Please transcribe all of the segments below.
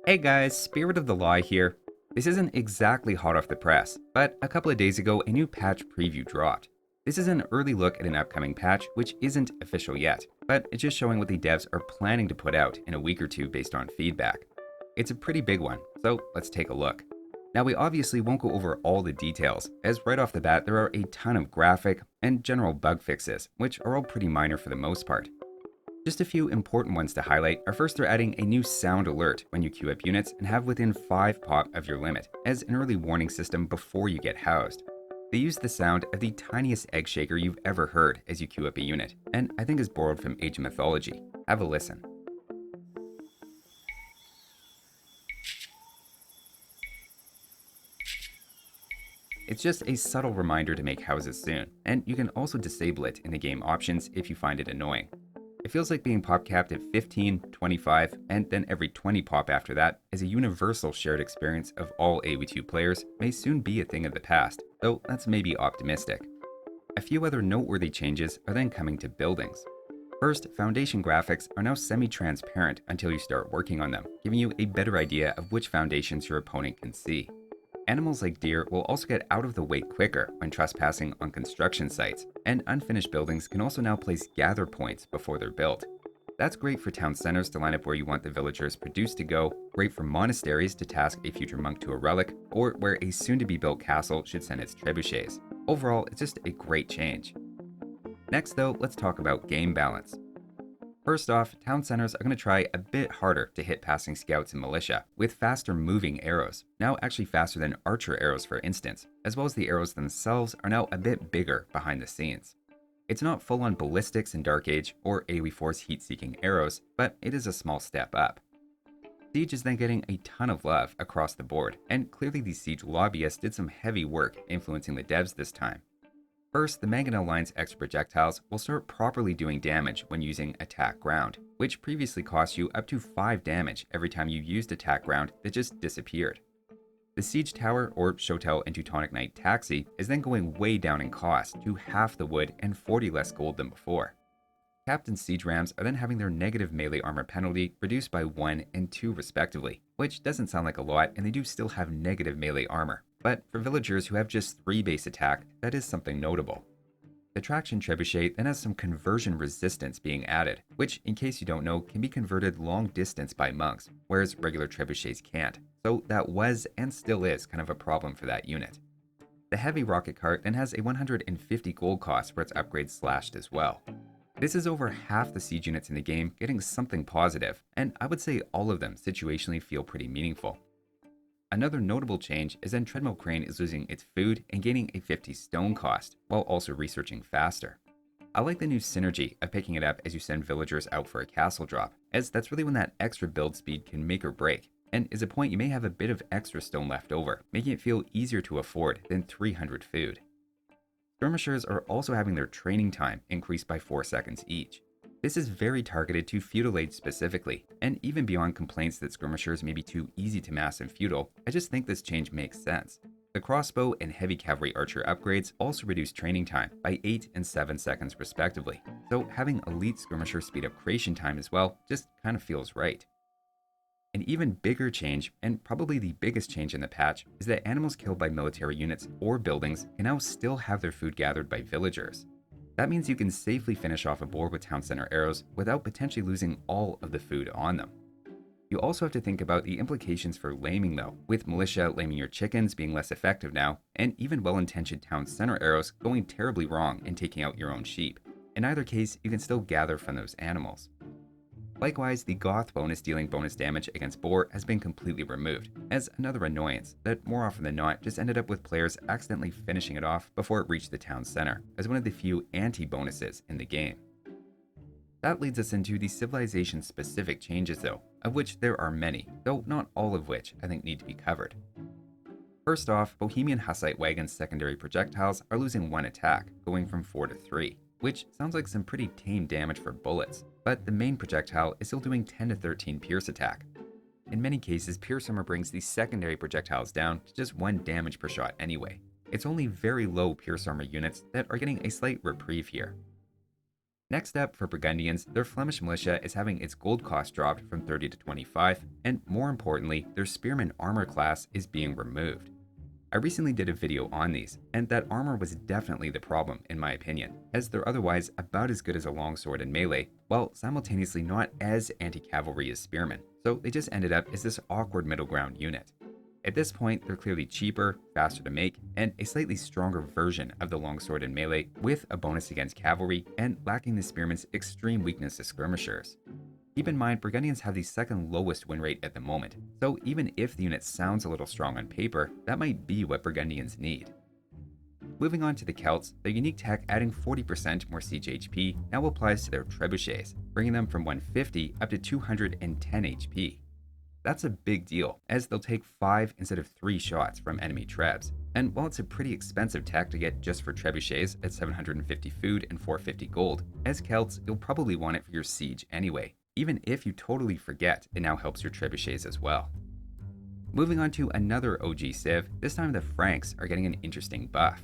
Hey guys, Spirit of the Law here. This isn't exactly hot off the press, but a couple of days ago a new patch preview dropped. This is an early look at an upcoming patch which isn't official yet, but it's just showing what the devs are planning to put out in a week or two based on feedback. It's a pretty big one, so let's take a look. Now we obviously won't go over all the details, as right off the bat there are a ton of graphic and general bug fixes, which are all pretty minor for the most part. Just a few important ones to highlight are first they're adding a new sound alert when you queue up units and have within 5 pop of your limit as an early warning system before you get housed. They use the sound of the tiniest egg shaker you've ever heard as you queue up a unit, and I think is borrowed from Age of Mythology. Have a listen. It's just a subtle reminder to make houses soon, and you can also disable it in the game options if you find it annoying. It feels like being pop capped at 15, 25, and then every 20 pop after that as a universal shared experience of all AoE2 players may soon be a thing of the past, though that's maybe optimistic. A few other noteworthy changes are then coming to buildings. First, foundation graphics are now semi-transparent until you start working on them, giving you a better idea of which foundations your opponent can see. Animals like deer will also get out of the way quicker when trespassing on construction sites, and unfinished buildings can also now place gather points before they're built. That's great for town centers to line up where you want the villagers produced to go, great for monasteries to task a future monk to a relic, or where a soon-to-be-built castle should send its trebuchets. Overall, it's just a great change. Next though, let's talk about game balance. First off, town centers are going to try a bit harder to hit passing scouts and militia, with faster moving arrows, now actually faster than archer arrows for instance, as well as the arrows themselves are now a bit bigger behind the scenes. It's not full-on ballistics in Dark Age or AoE4's heat-seeking arrows, but it is a small step up. Siege is then getting a ton of love across the board, and clearly the Siege lobbyists did some heavy work influencing the devs this time. First, the Mangonel line's extra projectiles will start properly doing damage when using attack ground, which previously cost you up to 5 damage every time you used attack ground that just disappeared. The Siege Tower or Shotel and Teutonic Knight Taxi is then going way down in cost to half the wood and 40 less gold than before. Captain Siege Rams are then having their negative melee armor penalty reduced by 1 and 2 respectively, which doesn't sound like a lot and they do still have negative melee armor. But for villagers who have just 3 base attack, that is something notable. The Traction Trebuchet then has some conversion resistance being added, which, in case you don't know, can be converted long distance by monks, whereas regular trebuchets can't. So that was and still is kind of a problem for that unit. The Heavy Rocket Cart then has a 150 gold cost for its upgrade slashed as well. This is over half the siege units in the game getting something positive, and I would say all of them situationally feel pretty meaningful. Another notable change is that Treadmill Crane is losing its food and gaining a 50 stone cost, while also researching faster. I like the new synergy of picking it up as you send villagers out for a castle drop, as that's really when that extra build speed can make or break, and is a point you may have a bit of extra stone left over, making it feel easier to afford than 300 food. Skirmishers are also having their training time increased by 4 seconds each. This is very targeted to feudal age specifically, and even beyond complaints that skirmishers may be too easy to mass in feudal, I just think this change makes sense. The crossbow and heavy cavalry archer upgrades also reduce training time by 8 and 7 seconds respectively, so having elite skirmisher speed up creation time as well just kind of feels right. An even bigger change, and probably the biggest change in the patch, is that animals killed by military units or buildings can now still have their food gathered by villagers. That means you can safely finish off a board with town center arrows without potentially losing all of the food on them. You also have to think about the implications for laming though, with militia laming your chickens being less effective now, and even well-intentioned town center arrows going terribly wrong and taking out your own sheep. In either case, you can still gather from those animals. Likewise, the Goth bonus dealing bonus damage against boar has been completely removed, as another annoyance that more often than not just ended up with players accidentally finishing it off before it reached the town center, as one of the few anti-bonuses in the game. That leads us into the civilization-specific changes though, of which there are many, though not all of which I think need to be covered. First off, Bohemian Hussite Wagon's secondary projectiles are losing 1 attack, going from 4 to 3. Which sounds like some pretty tame damage for bullets, but the main projectile is still doing 10 to 13 pierce attack. In many cases, Pierce Armor brings the secondary projectiles down to just 1 damage per shot anyway. It's only very low Pierce Armor units that are getting a slight reprieve here. Next up, for Burgundians, their Flemish militia is having its gold cost dropped from 30 to 25, and more importantly, their spearman armor class is being removed. I recently did a video on these, and that armor was definitely the problem in my opinion, as they're otherwise about as good as a longsword in melee, while simultaneously not as anti-cavalry as spearmen, so they just ended up as this awkward middle ground unit. At this point, they're clearly cheaper, faster to make, and a slightly stronger version of the longsword in melee with a bonus against cavalry and lacking the spearman's extreme weakness to skirmishers. Keep in mind, Burgundians have the second lowest win rate at the moment, so even if the unit sounds a little strong on paper, that might be what Burgundians need. Moving on to the Celts, their unique tech adding 40% more siege HP now applies to their trebuchets, bringing them from 150 up to 210 HP. That's a big deal, as they'll take 5 instead of 3 shots from enemy trebs, and while it's a pretty expensive tech to get just for trebuchets at 750 food and 450 gold, as Celts you'll probably want it for your siege anyway, even if you totally forget it now helps your trebuchets as well. Moving on to another OG civ, this time the Franks are getting an interesting buff.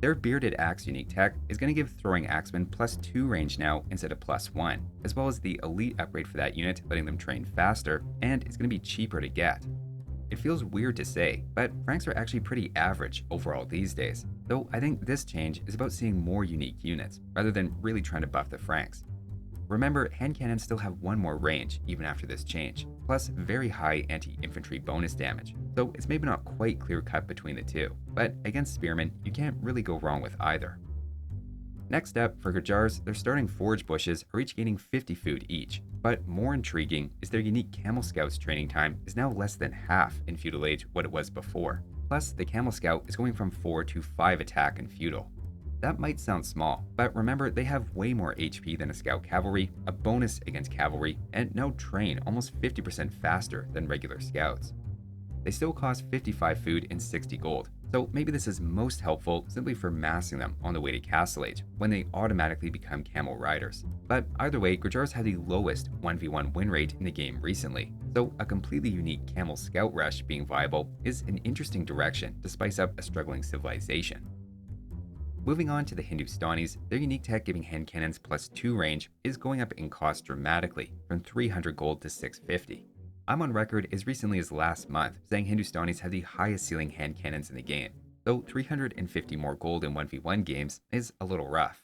Their bearded axe unique tech is going to give throwing axemen +2 range now instead of +1, as well as the elite upgrade for that unit, letting them train faster, and it's going to be cheaper to get. It feels weird to say, but Franks are actually pretty average overall these days, though I think this change is about seeing more unique units, rather than really trying to buff the Franks. Remember, hand cannons still have 1 more range even after this change, plus very high anti-infantry bonus damage, so it's maybe not quite clear-cut between the two, but against spearmen, you can't really go wrong with either. Next up, for Gurjaras, their starting forage bushes are each gaining 50 food each, but more intriguing is their unique Camel Scout's training time is now less than half in Feudal Age what it was before. Plus, the Camel Scout is going from 4 to 5 attack in Feudal. That might sound small, but remember they have way more HP than a Scout Cavalry, a bonus against cavalry, and now train almost 50% faster than regular Scouts. They still cost 55 food and 60 gold, so maybe this is most helpful simply for massing them on the way to Castle Age, when they automatically become Camel Riders. But either way, Gurjaras had the lowest 1v1 win rate in the game recently, so a completely unique Camel Scout Rush being viable is an interesting direction to spice up a struggling civilization. Moving on to the Hindustanis, their unique tech giving hand cannons +2 range is going up in cost dramatically, from 300 gold to 650. I'm on record as recently as last month saying Hindustanis have the highest ceiling hand cannons in the game, though 350 more gold in 1v1 games is a little rough.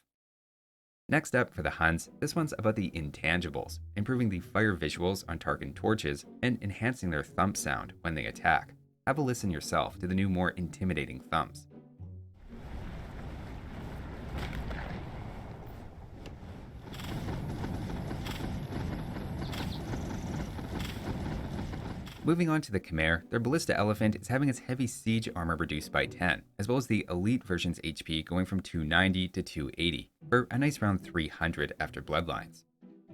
Next up for the Huns, this one's about the intangibles, improving the fire visuals on Tarkin torches and enhancing their thump sound when they attack. Have a listen yourself to the new more intimidating thumps. Moving on to the Khmer, their Ballista Elephant is having its heavy siege armor reduced by 10, as well as the elite version's HP going from 290 to 280, for a nice round 300 after Bloodlines.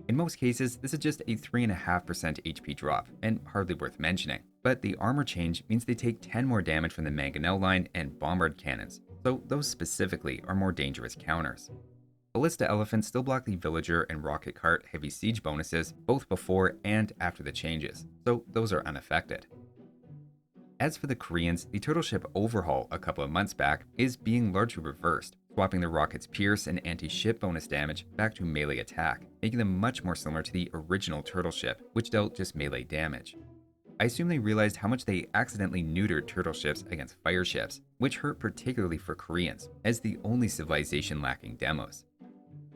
In most cases, this is just a 3.5% HP drop, and hardly worth mentioning, but the armor change means they take 10 more damage from the Mangonel line and Bombard cannons, so those specifically are more dangerous counters. Ballista Elephants still block the Villager and Rocket Cart heavy siege bonuses both before and after the changes, so those are unaffected. As for the Koreans, the turtle ship overhaul a couple of months back is being largely reversed, swapping the rocket's pierce and anti-ship bonus damage back to melee attack, making them much more similar to the original turtle ship, which dealt just melee damage. I assume they realized how much they accidentally neutered turtle ships against fire ships, which hurt particularly for Koreans, as the only civilization lacking demos.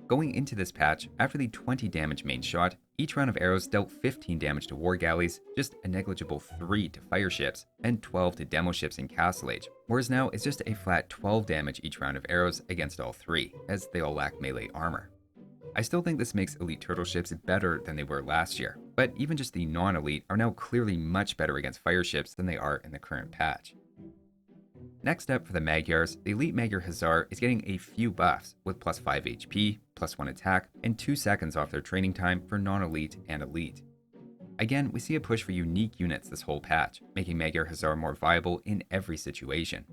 Going into this patch, after the 20 damage main shot, each round of arrows dealt 15 damage to war galleys, just a negligible 3 to fire ships, and 12 to demo ships in Castle Age, whereas now it's just a flat 12 damage each round of arrows against all 3, as they all lack melee armor. I still think this makes elite turtle ships better than they were last year, but even just the non-elite are now clearly much better against fire ships than they are in the current patch. Next up for the Magyars, the elite Magyar Hussar is getting a few buffs with +5 HP, +1 attack, and 2 seconds off their training time for non-elite and elite. Again, we see a push for unique units this whole patch, making Magyar Hussar more viable in every situation.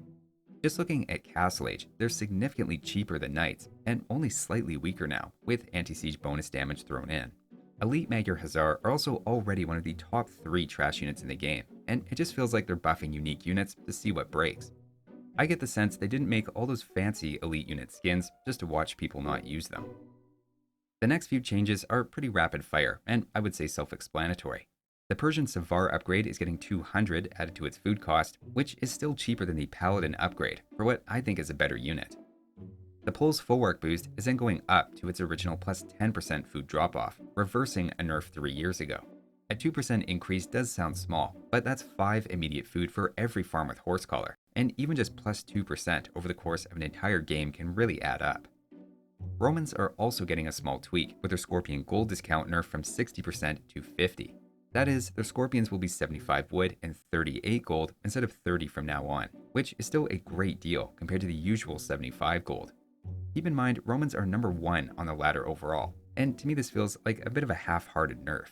Just looking at Castle Age, they're significantly cheaper than Knights, and only slightly weaker now, with anti-siege bonus damage thrown in. Elite Magyar Hussar are also already one of the top 3 trash units in the game, and it just feels like they're buffing unique units to see what breaks. I get the sense they didn't make all those fancy elite unit skins just to watch people not use them. The next few changes are pretty rapid fire, and I would say self-explanatory. The Persian Savar upgrade is getting 200 added to its food cost, which is still cheaper than the Paladin upgrade, for what I think is a better unit. The Pole's Folwark boost is then going up to its original plus 10% food drop-off, reversing a nerf 3 years ago. A 2% increase does sound small, but that's 5 immediate food for every farm with horse collar, and even just plus 2% over the course of an entire game can really add up. Romans are also getting a small tweak, with their Scorpion gold discount nerfed from 60% to 50%. That is, their Scorpions will be 75 wood and 38 gold instead of 30 from now on, which is still a great deal compared to the usual 75 gold. Keep in mind, Romans are number 1 on the ladder overall, and to me this feels like a bit of a half-hearted nerf.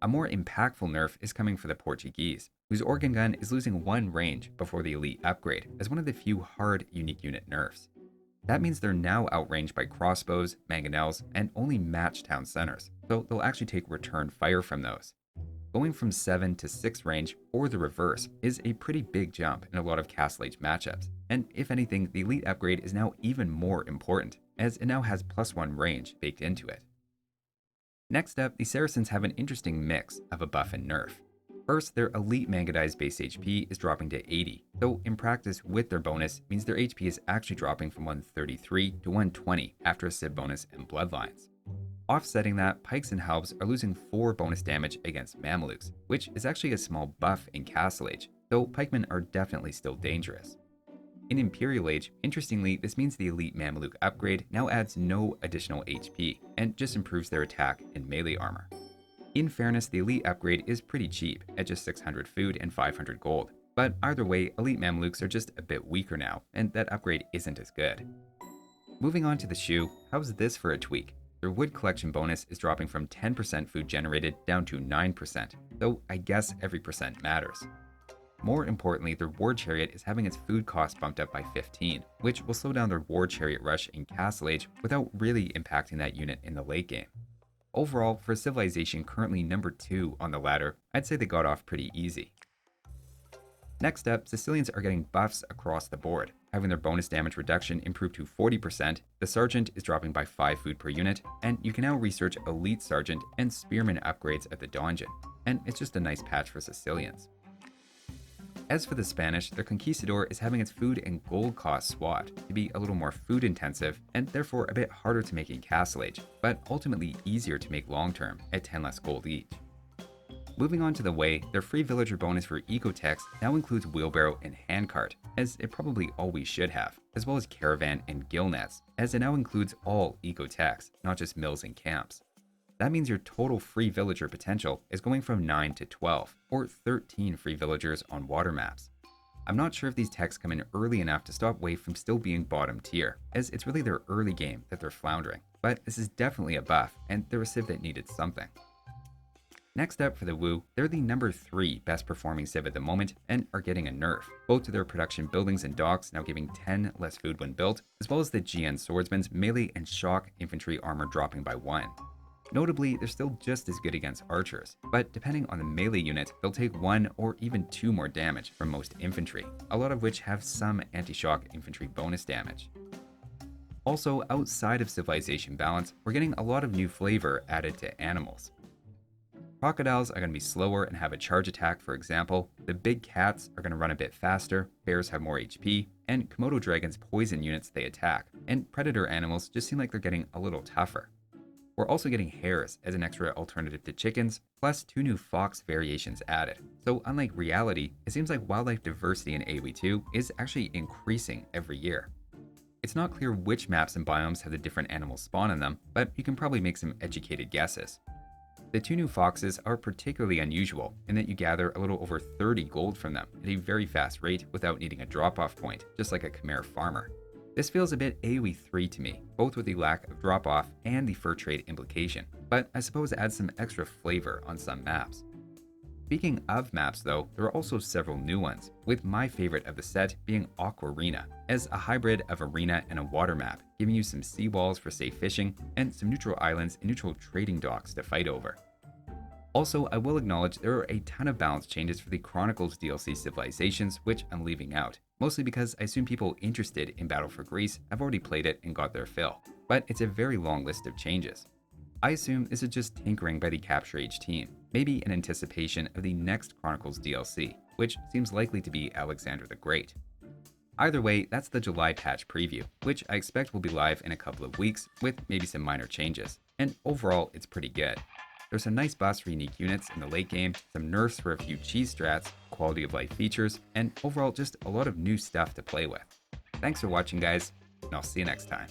A more impactful nerf is coming for the Portuguese, whose organ gun is losing 1 range before the elite upgrade as one of the few hard unique unit nerfs. That means they're now outranged by crossbows, mangonels, and only match town centers, so they'll actually take return fire from those. Going from 7 to 6 range, or the reverse, is a pretty big jump in a lot of Castle Age matchups, and if anything, the elite upgrade is now even more important, as it now has +1 range baked into it. Next up, the Saracens have an interesting mix of a buff and nerf. First, their elite Mangadi's base HP is dropping to 80, though in practice with their bonus means their HP is actually dropping from 133 to 120 after a Civ bonus and Bloodlines. Offsetting that, pikes and halbs are losing 4 bonus damage against Mamelukes, which is actually a small buff in Castle Age, though pikemen are definitely still dangerous. In Imperial Age, interestingly, this means the elite Mameluke upgrade now adds no additional HP, and just improves their attack and melee armor. In fairness, the elite upgrade is pretty cheap, at just 600 food and 500 gold, but either way, elite Mamelukes are just a bit weaker now, and that upgrade isn't as good. Moving on to the shoe, how's this for a tweak? Their wood collection bonus is dropping from 10% food generated down to 9%, though I guess every percent matters. More importantly, their war chariot is having its food cost bumped up by 15, which will slow down their war chariot rush in Castle Age without really impacting that unit in the late game. Overall, for a civilization currently number 2 on the ladder, I'd say they got off pretty easy. Next up, Sicilians are getting buffs across the board, having their bonus damage reduction improved to 40%, the Sergeant is dropping by 5 food per unit, and you can now research Elite Sergeant and Spearman upgrades at the Donjon, and it's just a nice patch for Sicilians. As for the Spanish, their Conquistador is having its food and gold cost swapped to be a little more food intensive and therefore a bit harder to make in Castle Age, but ultimately easier to make long term at 10 less gold each. Moving on to the Way, their free villager bonus for ecotechs now includes wheelbarrow and handcart, as it probably always should have, as well as caravan and gill nets, as it now includes all ecotechs, not just mills and camps. That means your total free villager potential is going from 9 to 12, or 13 free villagers on water maps. I'm not sure if these techs come in early enough to stop Way from still being bottom tier, as it's really their early game that they're floundering, but this is definitely a buff, and they're a civ that needed something. Next up for the Wu, they're the number 3 best performing civ at the moment and are getting a nerf, both to their production buildings and docks now giving 10 less food when built, as well as the GN swordsman's melee and shock infantry armor dropping by 1. Notably, they're still just as good against archers, but depending on the melee unit, they'll take 1 or even 2 more damage from most infantry, a lot of which have some anti-shock infantry bonus damage. Also, outside of civilization balance, we're getting a lot of new flavor added to animals. Crocodiles are going to be slower and have a charge attack, for example. The big cats are going to run a bit faster, bears have more HP, and Komodo dragons poison units they attack, and predator animals just seem like they're getting a little tougher. We're also getting hares as an extra alternative to chickens, plus 2 new fox variations added. So unlike reality, it seems like wildlife diversity in AoE2 is actually increasing every year. It's not clear which maps and biomes have the different animals spawn in them, but you can probably make some educated guesses. The 2 new foxes are particularly unusual in that you gather a little over 30 gold from them at a very fast rate without needing a drop-off point, just like a Khmer farmer. This feels a bit AoE3 to me, both with the lack of drop-off and the fur trade implication, but I suppose it adds some extra flavor on some maps. Speaking of maps though, there are also several new ones, with my favorite of the set being Aquarena, as a hybrid of arena and a water map, giving you some seawalls for safe fishing and some neutral islands and neutral trading docks to fight over. Also, I will acknowledge there are a ton of balance changes for the Chronicles DLC civilizations, which I'm leaving out, mostly because I assume people interested in Battle for Greece have already played it and got their fill. but it's a very long list of changes. I assume this is just tinkering by the Capture Age team, maybe in anticipation of the next Chronicles DLC, which seems likely to be Alexander the Great. Either way, that's the July patch preview, which I expect will be live in a couple of weeks with maybe some minor changes, and overall it's pretty good. There's some nice buffs for unique units in the late game, some nerfs for a few cheese strats, quality of life features, and overall just a lot of new stuff to play with. Thanks for watching guys, and I'll see you next time.